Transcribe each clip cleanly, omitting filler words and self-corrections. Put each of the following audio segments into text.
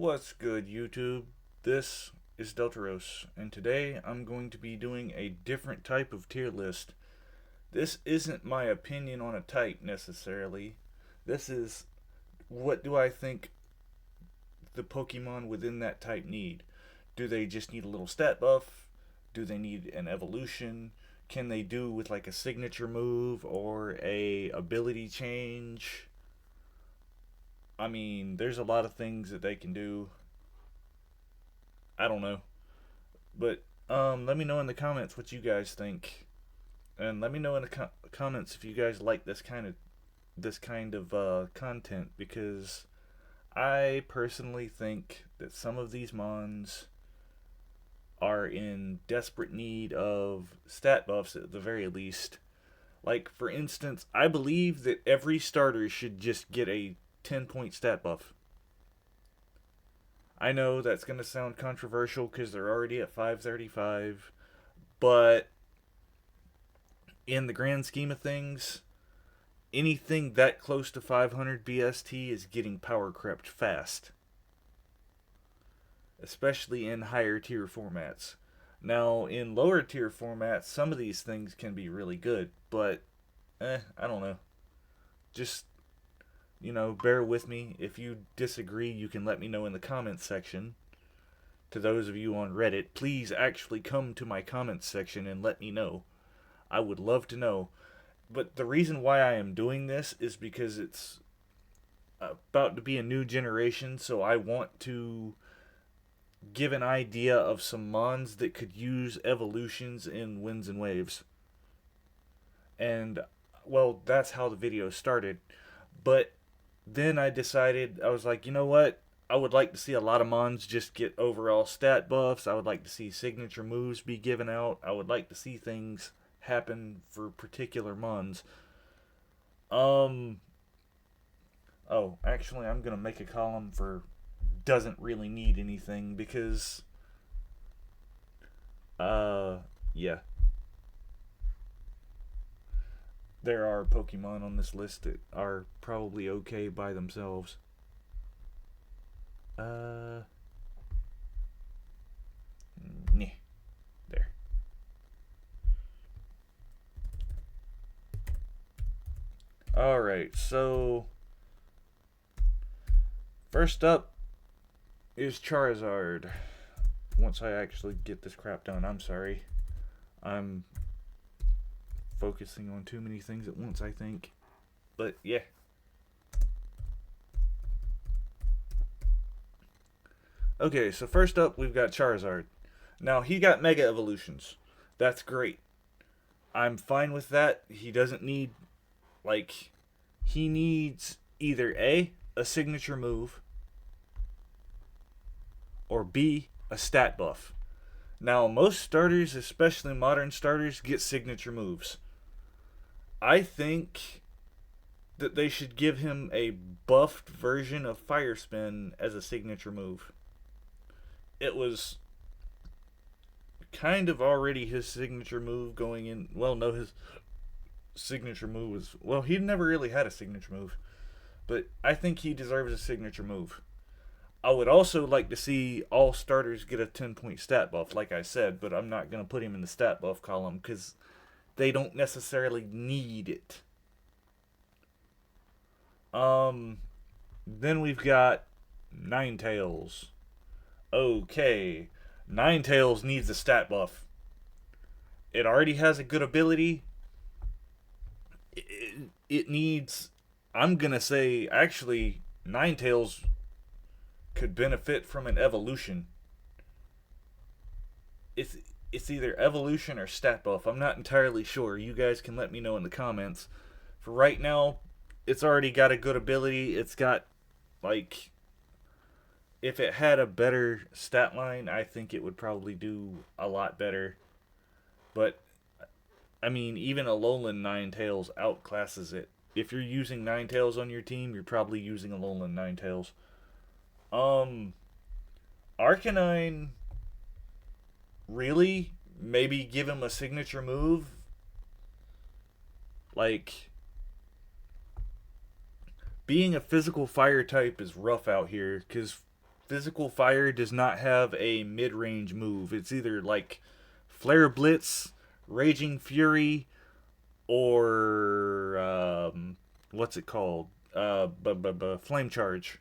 What's good, YouTube? This is Delteros, and today I'm going to be doing a different type of tier list. This isn't my opinion on a type necessarily. This is what do I think the Pokemon within that type need? Do they just need a little stat buff? Do they need an evolution? Can they do with like a signature move or a ability change? I mean, there's a lot of things that they can do. I don't know. But let me know in the comments what you guys think, and let me know in the comments if you guys like this kind of content, because I personally think that some of these mons are in desperate need of stat buffs at the very least. Like for instance, I believe that every starter should just get a 10-point stat buff. I know that's going to sound controversial because they're already at 535, but in the grand scheme of things, anything that close to 500 BST is getting power crept fast, especially in higher tier formats. Now, in lower tier formats, some of these things can be really good, but I don't know. Just bear with me. If you disagree, you can let me know in the comments section. To those of you on Reddit, please actually come to my comments section and let me know. I would love to know. But the reason why I am doing this is because it's about to be a new generation, so I want to give an idea of some mons that could use evolutions in Winds and Waves. And, well, that's how the video started. But then I decided, I was like, you know what? I would like to see a lot of mons just get overall stat buffs. I would like to see signature moves be given out. I would like to see things happen for particular mons. Oh, actually, I'm going to make a column for doesn't really need anything because, yeah. There are Pokemon on this list that are probably okay by themselves. Nah. There. Alright, so first up is Charizard. Once I actually get this crap done, I'm sorry. I'm focusing on too many things at once, I think. But yeah. Okay, so first up we've got Charizard. Now he got Mega Evolutions. That's great. I'm fine with that. He doesn't need, like, he needs either a signature move, or B, a stat buff. Now, most starters, especially modern starters, get signature moves. I think that they should give him a buffed version of Fire Spin as a signature move. It was kind of already his signature move going in. Well, no, his signature move was. Well, he never really had a signature move. But I think he deserves a signature move. I would also like to see all starters get a 10-point stat buff, like I said, but I'm not going to put him in the stat buff column because they don't necessarily need it. Then we've got Ninetales. Okay, Ninetales needs a stat buff. It already has a good ability. It needs. I'm gonna say actually, Ninetales could benefit from an evolution. It's either evolution or stat buff. I'm not entirely sure. You guys can let me know in the comments. For right now, it's already got a good ability. It's got, like, if it had a better stat line, I think it would probably do a lot better. But I mean, even a Alolan Ninetales outclasses it. If you're using Ninetales on your team, you're probably using a Alolan Ninetales. Arcanine, really? Maybe give him a signature move? Like, being a physical fire type is rough out here, because physical fire does not have a mid-range move. It's either like Flare Blitz, Raging Fury, or what's it called? Flame Charge.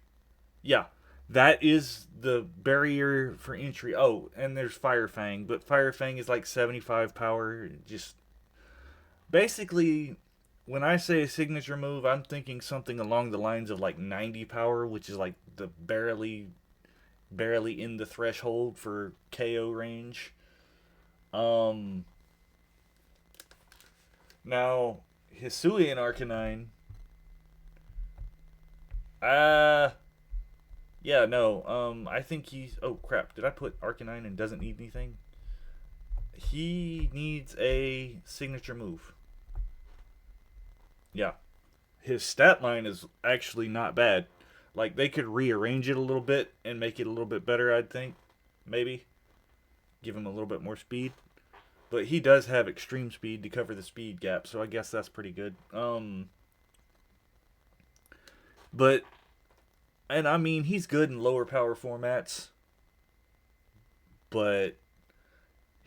Yeah, that is the barrier for entry. Oh, and there's Fire Fang, but Fire Fang is like 75 power. Just basically, when I say a signature move, I'm thinking something along the lines of like 90 power, which is like the barely in the threshold for KO range. Um, Now Hisuian Arcanine. Uh yeah, no. I think he's. Oh crap! Did I put Arcanine and doesn't need anything? He needs a signature move. Yeah, his stat line is actually not bad. Like they could rearrange it a little bit and make it a little bit better. I'd think maybe give him a little bit more speed. But he does have extreme speed to cover the speed gap, so I guess that's pretty good. But and I mean he's good in lower power formats, but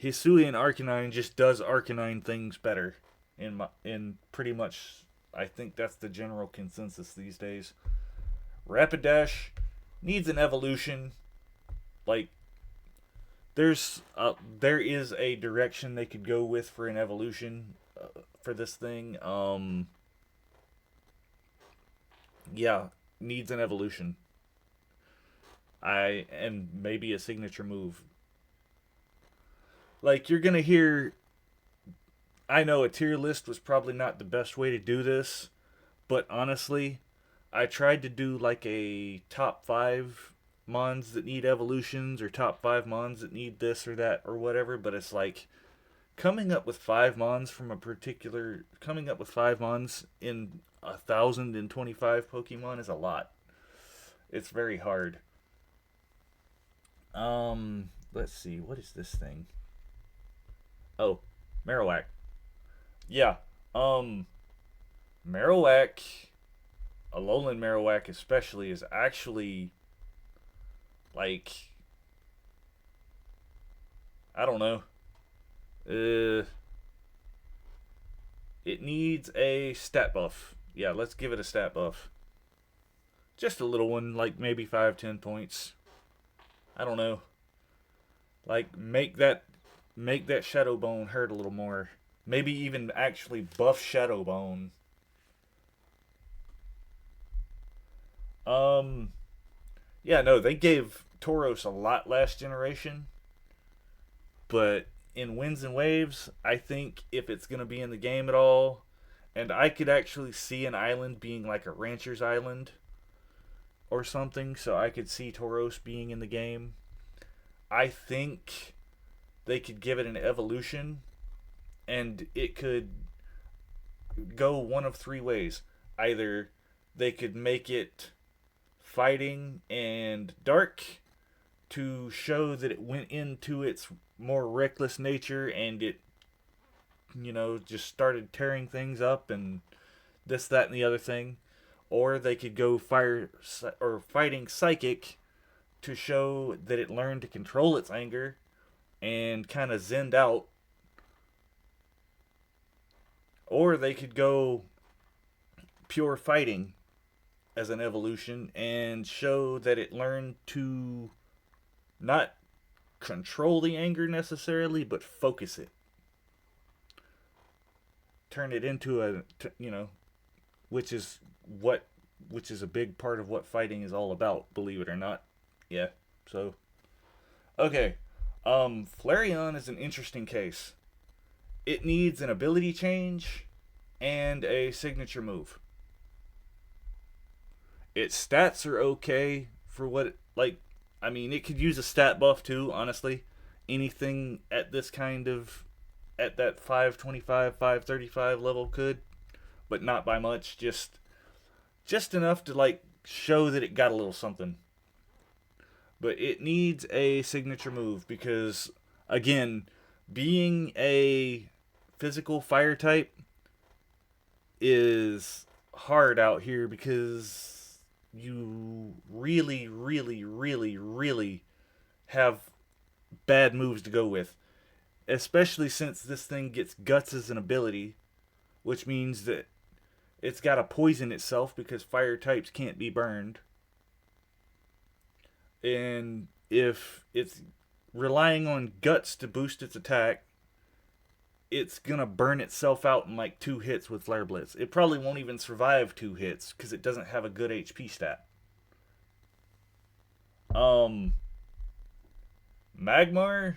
Hisuian Arcanine just does Arcanine things better in pretty much. I think that's the general consensus these days. Rapidash needs an evolution. Like there is a direction they could go with for an evolution for this thing. Yeah, needs an evolution. And maybe a signature move. Like you're gonna hear. I know a tier list was probably not the best way to do this, but honestly, I tried to do like a top five mons that need evolutions or top five mons that need this or that or whatever. But it's like coming up with five mons in 1,025 Pokemon is a lot. It's very hard. Let's see. What is this thing? Oh, Marowak. Yeah. Um, Marowak, Alolan Marowak especially, is actually like I don't know. Uh, it needs a stat buff. Yeah, let's give it a stat buff. Just a little one, like maybe 5-10 points. I don't know. Like make that Shadow Bone hurt a little more. Maybe even actually buff Shadow Bone. Um, yeah, no, they gave Tauros a lot last generation, but in Winds and Waves, I think if it's gonna be in the game at all, and I could actually see an island being like a rancher's island or something, so I could see Tauros being in the game. I think they could give it an evolution, and it could go one of three ways. Either they could make it fighting and dark to show that it went into its more reckless nature and it, just started tearing things up and this, that, and the other thing. Or they could go fire or fighting psychic to show that it learned to control its anger and kind of zenned out. Or they could go pure fighting as an evolution and show that it learned to not control the anger necessarily, but focus it. Turn it into which is what, which is a big part of what fighting is all about, believe it or not. Yeah. So, okay. Flareon is an interesting case. It needs an ability change and a signature move. Its stats are okay for what I mean, it could use a stat buff too, honestly. Anything at this kind of at that 525, 535 level could, but not by much, just enough to show that it got a little something. But it needs a signature move because again, being a physical fire type is hard out here because you really, really, really, really have bad moves to go with. Especially since this thing gets guts as an ability, which means that it's got to poison itself because fire types can't be burned. And if it's relying on guts to boost its attack, it's gonna burn itself out in like 2 hits with Flare Blitz. It probably won't even survive 2 hits because it doesn't have a good HP stat. Um, Magmar.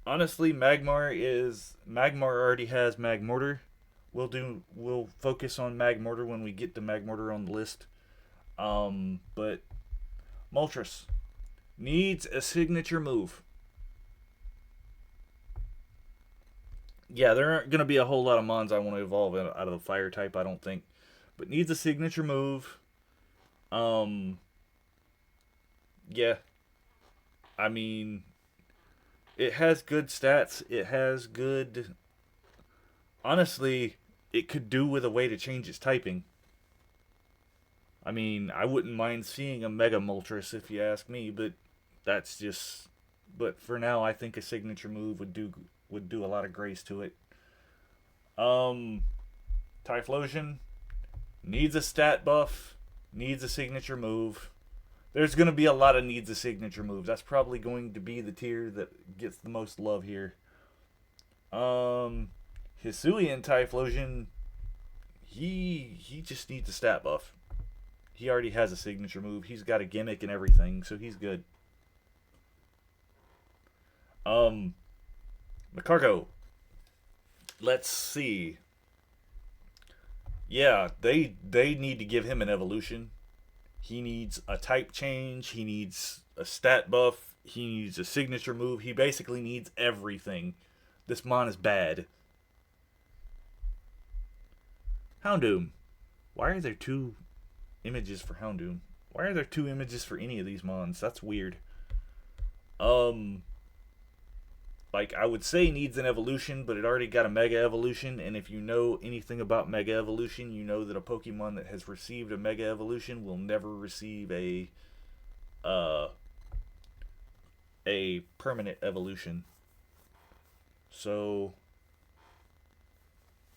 Honestly, Magmar already has Magmortar. We'll focus on Magmortar when we get to Magmortar on the list. But Moltres needs a signature move. Yeah, there aren't going to be a whole lot of mons I want to evolve out of the fire type, I don't think. But needs a signature move. Um, yeah. I mean, it has good stats. It has good. Honestly, it could do with a way to change its typing. I mean, I wouldn't mind seeing a Mega Moltres if you ask me, but that's just. But for now, I think a signature move would do a lot of grace to it. Um, Typhlosion needs a stat buff, needs a signature move. There's going to be a lot of needs a signature move. That's probably going to be the tier that gets the most love here. Hisuian Typhlosion, he just needs a stat buff. He already has a signature move. He's got a gimmick and everything, so he's good. Macargo. Let's see. Yeah, they need to give him an evolution. He needs a type change. He needs a stat buff. He needs a signature move. He basically needs everything. This mon is bad. Houndoom. Why are there 2 images for Houndoom? Why are there 2 images for any of these mons? That's weird. Like I would say needs an evolution, but it already got a Mega Evolution, and if you know anything about Mega Evolution, you know that a Pokemon that has received a Mega Evolution will never receive a permanent evolution. So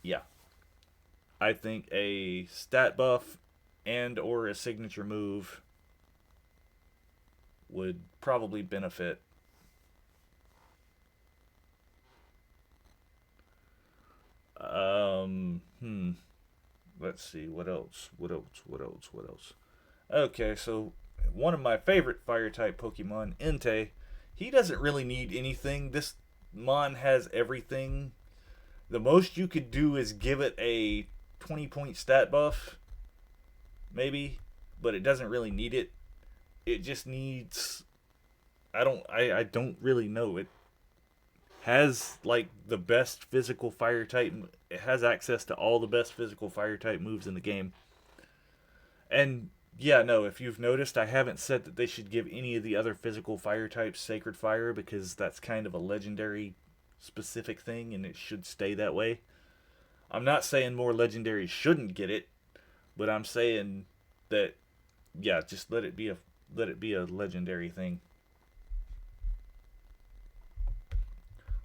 yeah. I think a stat buff and or a signature move would probably benefit. Let's see, what else? Okay, so one of my favorite fire type Pokemon, Entei, he doesn't really need anything. This Mon has everything. The most you could do is give it a 20-point stat buff, maybe, but it doesn't really need it. It just needs. I don't really know. It has like the best physical fire type. It has access to all the best physical fire type moves in the game. And yeah, no, if you've noticed, I haven't said that they should give any of the other physical fire types Sacred Fire because that's kind of a legendary specific thing and it should stay that way. I'm not saying more legendaries shouldn't get it, but I'm saying that yeah, just let it be a legendary thing.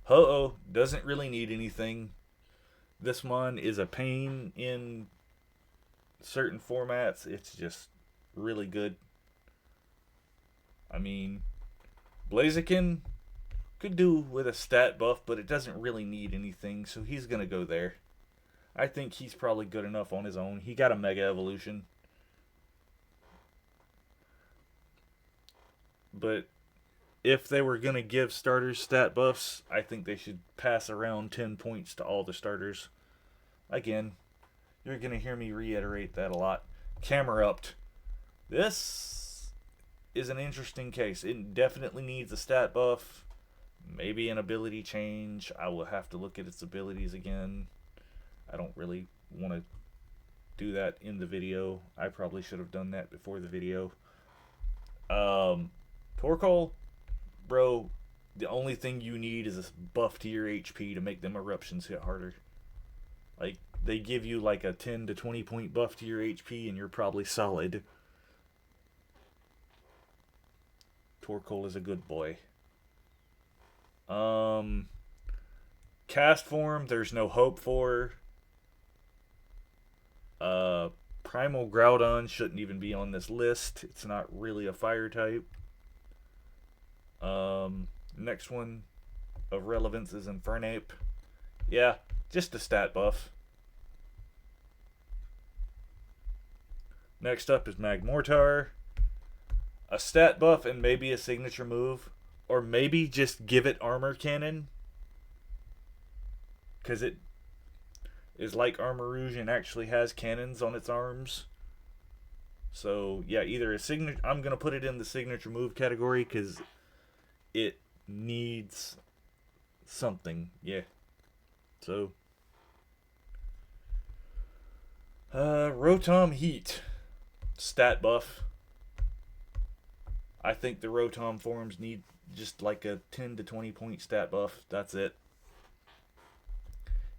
Ho-Oh doesn't really need anything. This one is a pain in certain formats. It's just really good. I mean, Blaziken could do with a stat buff, but it doesn't really need anything, so he's going to go there. I think he's probably good enough on his own. He got a Mega Evolution. But if they were going to give starters stat buffs, I think they should pass around 10 points to all the starters. Again, you're going to hear me reiterate that a lot. Camerupt. This is an interesting case. It definitely needs a stat buff. Maybe an ability change. I will have to look at its abilities again. I don't really want to do that in the video. I probably should have done that before the video. Torkoal, bro, the only thing you need is a buff to your HP to make them eruptions hit harder. Like, they give you like a 10 to 20 point buff to your HP and you're probably solid. Torkoal is a good boy. Cast form, there's no hope for. Uh, Primal Groudon shouldn't even be on this list. It's not really a fire type. Next one of relevance is Infernape. Yeah, just a stat buff. Next up is Magmortar. A stat buff and maybe a signature move. Or maybe just give it Armor Cannon. Because it is like Armarouge and actually has cannons on its arms. So, yeah, either a signature... I'm going to put it in the signature move category because it needs something. Yeah. So... Rotom Heat. Stat buff. I think the Rotom forms need just like a 10 to 20 point stat buff. That's it.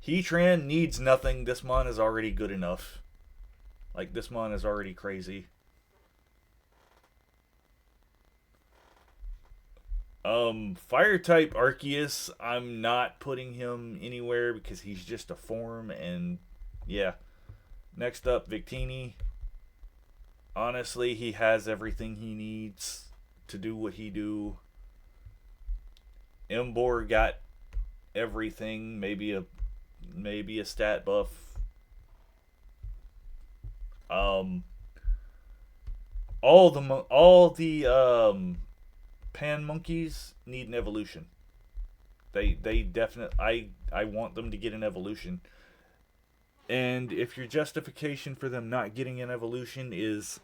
Heatran needs nothing. This mon is already good enough. Like, this mon is already crazy. Fire type Arceus, I'm not putting him anywhere because he's just a form, and yeah. Next up, Victini. Honestly, he has everything he needs to do what he do. Emboar got everything, maybe a stat buff. All the pan monkeys need an evolution. They definitely I want them to get an evolution. And if your justification for them not getting an evolution is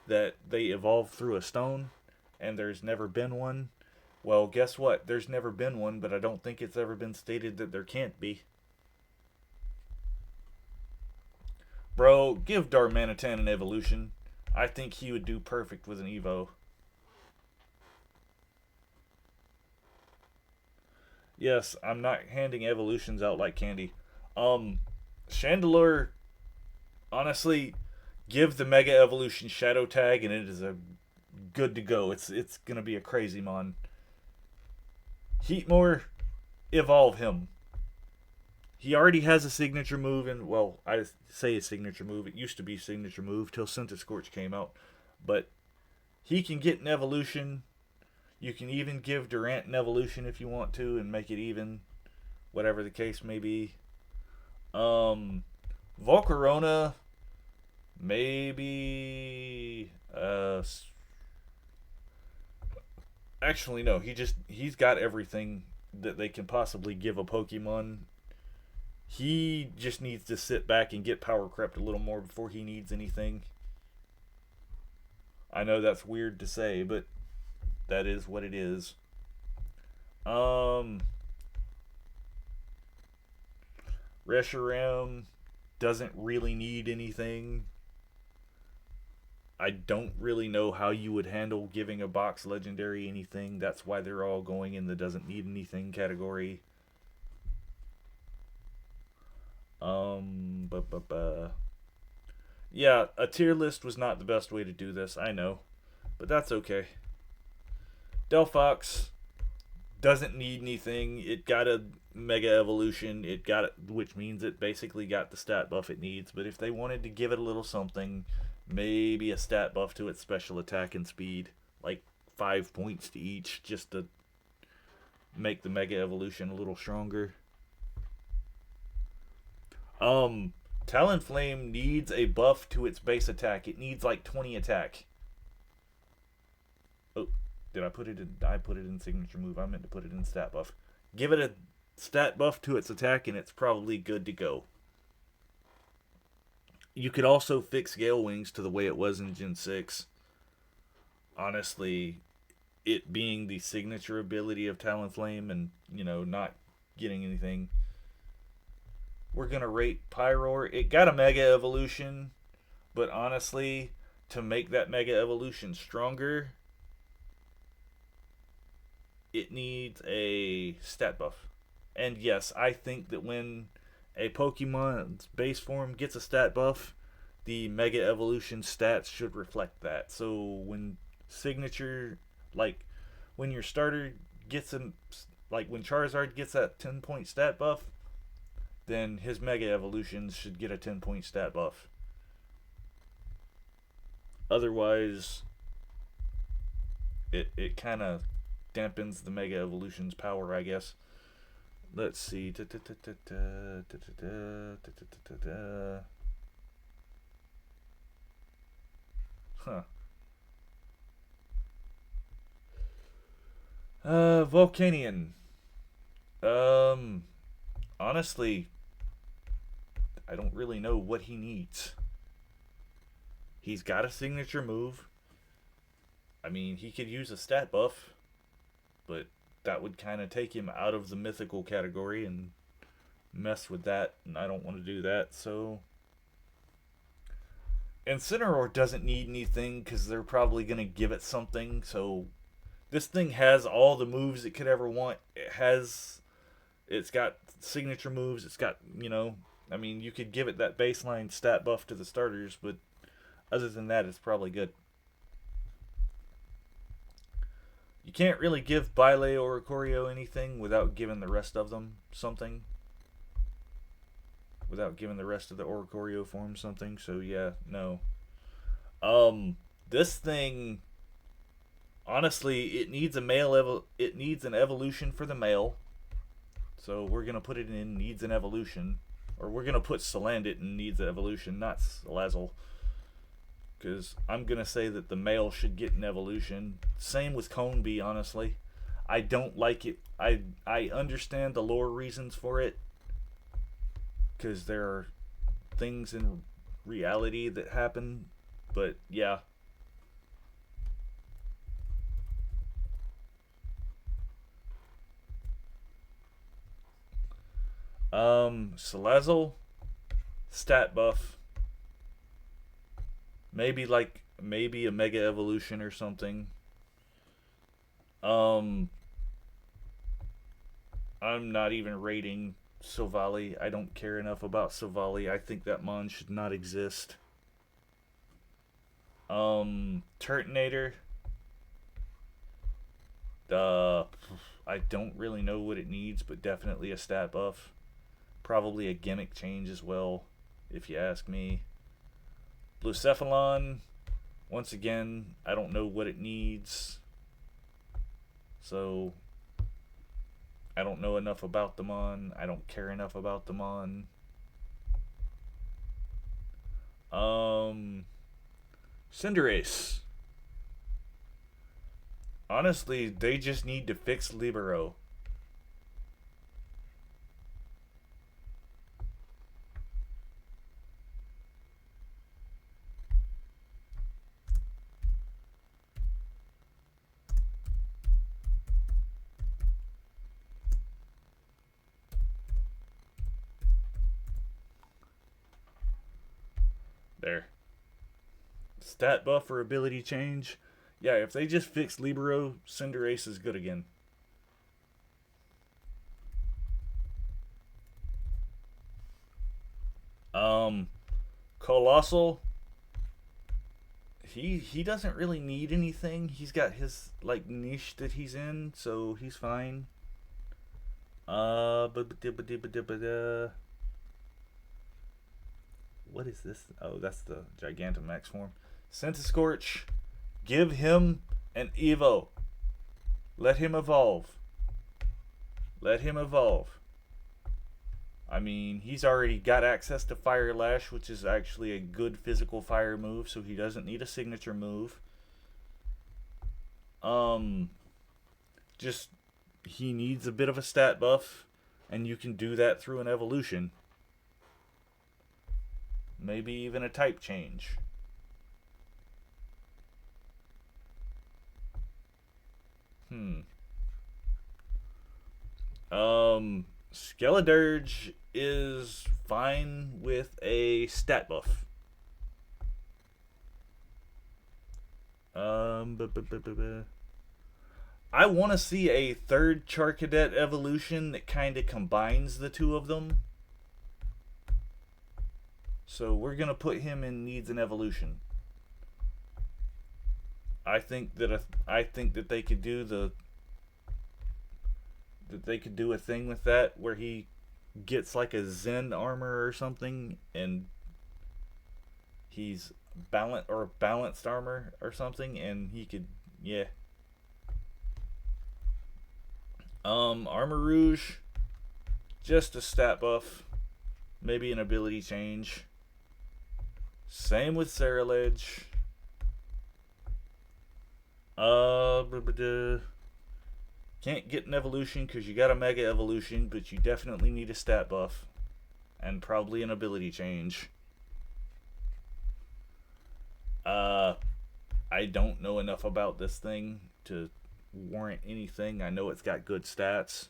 that they evolved through a stone and there's never been one, well, guess what? There's never been one, but I don't think it's ever been stated that there can't be. Bro, give Darmanitan an evolution. I think he would do perfect with an Evo. Yes, I'm not handing evolutions out like candy. Chandelure, honestly, give the Mega Evolution Shadow Tag and it is a good to go. It's gonna be a crazy mon. Heatmore, evolve him. He already has a signature move, and well, I say a signature move. It used to be signature move till Centiskorch came out, but he can get an evolution. You can even give Durant an evolution if you want to, and make it even, whatever the case may be. Volcarona, maybe. Actually, no. He's got everything that they can possibly give a Pokemon. He just needs to sit back and get power crept a little more before he needs anything. I know that's weird to say, but that is what it is. Reshiram doesn't really need anything. I don't really know how you would handle giving a box legendary anything. That's why they're all going in the doesn't need anything category. Yeah, a tier list was not the best way to do this, I know. But that's okay. Delphox doesn't need anything. It got a Mega Evolution. Which means it basically got the stat buff it needs. But if they wanted to give it a little something, maybe a stat buff to its special attack and speed, like 5 points to each, just to make the Mega Evolution a little stronger. Talonflame needs a buff to its base attack. It needs like 20 attack. Oh, did I put it in? I put it in signature move. I meant to put it in stat buff. Give it a stat buff to its attack, and it's probably good to go. You could also fix Gale Wings to the way it was in Gen 6. Honestly, it being the signature ability of Talonflame and, not getting anything. We're going to rate Pyroar. It got a Mega Evolution, but honestly, to make that Mega Evolution stronger, it needs a stat buff. And yes, I think that when a Pokemon's base form gets a stat buff, the Mega Evolution stats should reflect that. So when signature, like when your starter gets him, like when Charizard gets that 10-point stat buff, then his Mega Evolutions should get a 10-point stat buff. Otherwise, it kind of dampens the Mega Evolution's power, I guess. Let's see. Huh. Volcanion. Honestly, I don't really know what he needs. He's got a signature move. I mean, he could use a stat buff, but that would kind of take him out of the mythical category and mess with that, and I don't want to do that, so... Incineroar doesn't need anything because they're probably going to give it something, so... This thing has all the moves it could ever want. It's got signature moves, it's got, I mean, you could give it that baseline stat buff to the starters, but other than that, it's probably good. You can't really give Bile or Oricorio anything without giving the rest of them something. Without giving the rest of the Oricorio form something, so yeah, no. This thing, honestly, it needs it needs an evolution for the male. So we're gonna put it in needs an evolution, or we're gonna put Salandit in needs an evolution, not Salazzle. Because I'm gonna say that the male should get an evolution. Same with Coneby, honestly. I don't like it. I understand the lore reasons for it, because there are things in reality that happen, but yeah. Salazzle, stat buff. Maybe a Mega Evolution or something. I'm not even rating Silvally. I don't care enough about Silvally. I think that mon should not exist. Turtonator. I don't really know what it needs, but definitely a stat buff. Probably a gimmick change as well, if you ask me. Blucephalon, once again, I don't know what it needs. So, I don't know enough about the mon. I don't care enough about the mon. Cinderace. Honestly, they just need to fix Libero. There. Stat buff or ability change. Yeah, if they just fix Libero, Cinderace is good again. Colossal. He doesn't really need anything. He's got his niche that he's in, so he's fine. What is this? Oh, that's the Gigantamax form. Centiskorch. Give him an Evo. Let him evolve. Let him evolve. I mean, he's already got access to Fire Lash, which is actually a good physical fire move, so he doesn't need a signature move. Just, he needs a bit of a stat buff, and you can do that through an evolution. Maybe even a type change. Skeledirge is fine with a stat buff. I want to see a third Charcadet evolution that kind of combines the two of them. So we're going to put him in needs an evolution. I think that they could do that they could do a thing with that where he gets like a Zen armor or something, and he's balanced armor or something, and he could, yeah. Armor Rouge, just a stat buff, maybe an ability change. Same with Cereledge. Can't get an evolution because you got a Mega Evolution, but you definitely need a stat buff. And probably an ability change. Uh, I don't know enough about this thing to warrant anything. I know it's got good stats,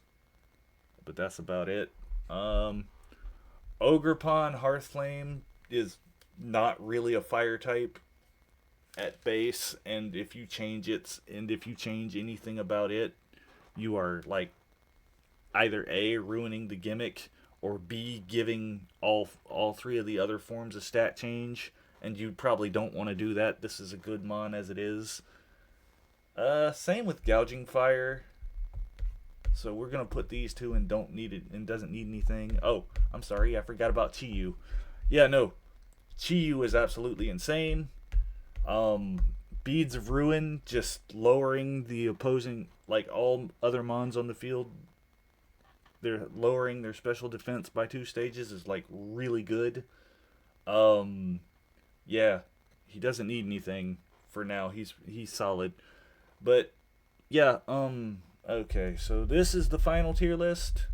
but that's about it. Um, Ogerpon Hearthflame is not really a fire type at base, and if you change anything about it, you are like either A, ruining the gimmick, or B, giving all three of the other forms a stat change, and you probably don't want to do that. This is a good mon as it is. Same with Gouging Fire. So we're gonna put these two and don't need it and doesn't need anything. Oh, I'm sorry, I forgot about Chiyu. Yeah, no, Chiyu is absolutely insane. Um, Beads of Ruin, just lowering the opposing, like all other mons on the field, they're lowering their special defense by 2 stages is like really good. Um, yeah, he doesn't need anything for now. He's solid. But yeah, okay, so this is the final tier list.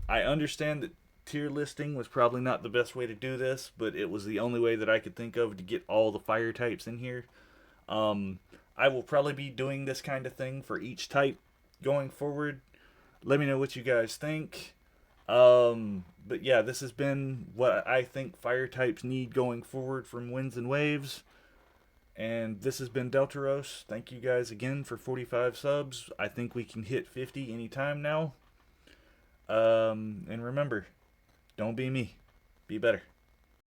I understand that tier listing was probably not the best way to do this, but it was the only way that I could think of to get all the fire types in here. Um, I will probably be doing this kind of thing for each type going forward. Let me know what you guys think. But yeah, this has been what I think fire types need going forward from Winds and Waves. And this has been Delteros. Thank you guys again for 45 subs. I think we can hit 50 anytime now. And remember, don't be me. Be better.